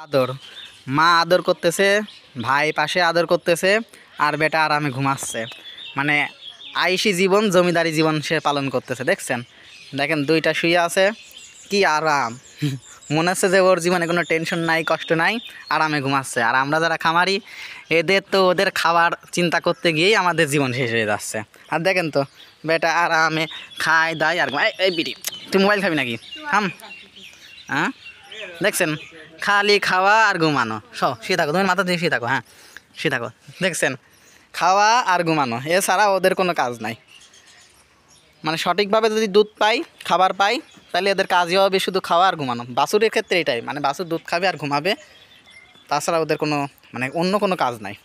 আদর মা আদর করতেছে, ভাই পাশে আদর করতেছে, আর বেটা আরামে ঘুমাচ্ছে। মানে আইসি জীবন, জমিদারি জীবন সে পালন করতেছে। দেখছেন, দেখেন দুইটা শুয়ে আছে, কি আরাম। মনে হচ্ছে যে ওর জীবনে কোনো টেনশন নাই, কষ্ট নাই, আরামে ঘুমাচ্ছে। আর আমরা যারা খামারি, এদের তো ওদের খাবার চিন্তা করতে গিয়েই আমাদের জীবন শেষ হয়ে যাচ্ছে। আর দেখেন তো বেটা আরামে খায় দায় আর এই বিড়ি, তুই মোবাইল খাবি নাকি? থাম। হ্যাঁ, দেখছেন, খালি খাওয়া আর ঘুমানো। শুয়ে থাকো, তুমি মাথা দিয়ে শুয়ে থাকো। হ্যাঁ, শুয়ে থাকো। দেখছেন, খাওয়া আর ঘুমানো, এছাড়া ওদের কোনো কাজ নাই। মানে সঠিকভাবে যদি দুধ পাই, খাবার পাই, তাহলে এদের কাজই হবে শুধু খাওয়া আর ঘুমানো। বাছুরের ক্ষেত্রে এটাই, মানে বাছুর দুধ খাবে আর ঘুমাবে, তাছাড়া ওদের কোনো মানে অন্য কোনো কাজ নাই।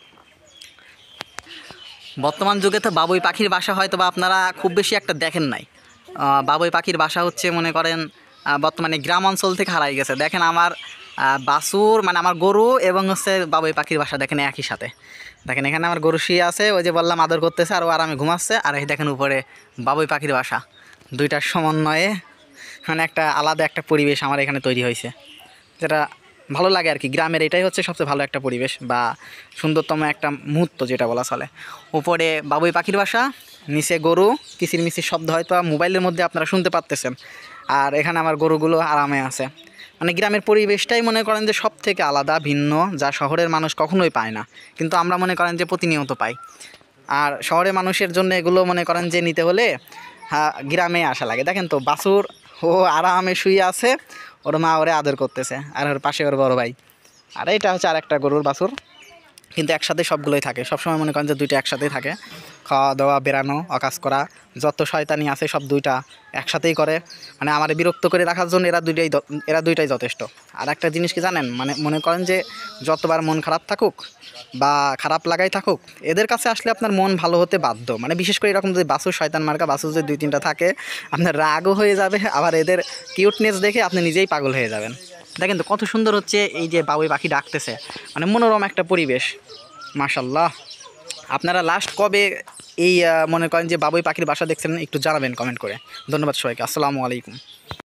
বর্তমান যুগে তো বাবুই পাখির বাসা হয়তো বা আপনারা খুব বেশি একটা দেখেন নাই। বাবুই পাখির বাসা হচ্ছে মনে করেন বর্তমানে গ্রাম অঞ্চল থেকে হারাই গেছে। দেখেন আমার বাছুর মানে আমার গরু এবং হচ্ছে বাবুই পাখির বাসা দেখেন একই সাথে। দেখেন এখানে আমার গরু শুয়ে আছে, ওই যে বললাম আদর করতেছে, আর ও আরামে ঘুমাচ্ছে। আর এই দেখেন উপরে বাবুই পাখির বাসা। দুইটার সমন্বয়ে মানে একটা আলাদা একটা পরিবেশ আমার এখানে তৈরি হয়েছে, যেটা ভালো লাগে আর কি। গ্রামের এটাই হচ্ছে সবচেয়ে ভালো একটা পরিবেশ বা সুন্দরতম একটা মুহূর্ত যেটা বলা চলে। উপরে বাবুই পাখির বাসা, নিচে গরু, কিচির মিচির শব্দ হয়তো মোবাইলের মধ্যে আপনারা শুনতে পারতেছেন। আর এখানে আমার গরুগুলো আরামে আছে। মানে গ্রামের পরিবেশটাই মনে করেন যে সব থেকে আলাদা, ভিন্ন, যা শহরের মানুষ কখনোই পায় না, কিন্তু আমরা মনে করেন যে প্রতিনিয়ত পাই। আর শহরের মানুষের জন্য এগুলো মনে করেন যে নিতে হলে গ্রামে আসা লাগে। দেখেন তো বাছুর ও আরামে শুয়ে আছে, ওর মা ওরে আদর করতেছে, আর ওর পাশে ওর বড় ভাই। আর এটা হচ্ছে আর একটা গরুর বাছুর, কিন্তু একসাথে সবগুলোই থাকে। সবসময় মনে করেন যে দুইটা একসাথেই থাকে। খাওয়া দাওয়া, বেড়ানো, অকাজ করা, যত শয়তানি আছে সব দুইটা একসাথেই করে। মানে আমার বিরক্ত করে রাখার জন্য এরা দুইটাই যথেষ্ট। আর একটা জিনিস কি জানেন, মানে মনে করেন যে যতবার মন খারাপ থাকুক বা খারাপ লাগাই থাকুক, এদের কাছে আসলে আপনার মন ভালো হতে বাধ্য। মানে বিশেষ করে এরকম যদি বাছুর, শয়তান মার্কা বাছুর যদি 2-3টা থাকে, আপনার রাগও হয়ে যাবে, আবার এদের কিউটনেস দেখে আপনি নিজেই পাগল হয়ে যাবেন। দেখেন তো কত সুন্দর হচ্ছে এই যে বাবুই পাখি ডাকতেছে, মানে মনোরম একটা পরিবেশ। মাশাল্লাহ। আপনারা লাস্ট কবে এই মনে করেন যে বাবুই পাখির বাসা দেখছেন, একটু জানাবেন কমেন্ট করে। ধন্যবাদ সবাইকে। আসসালামু আলাইকুম।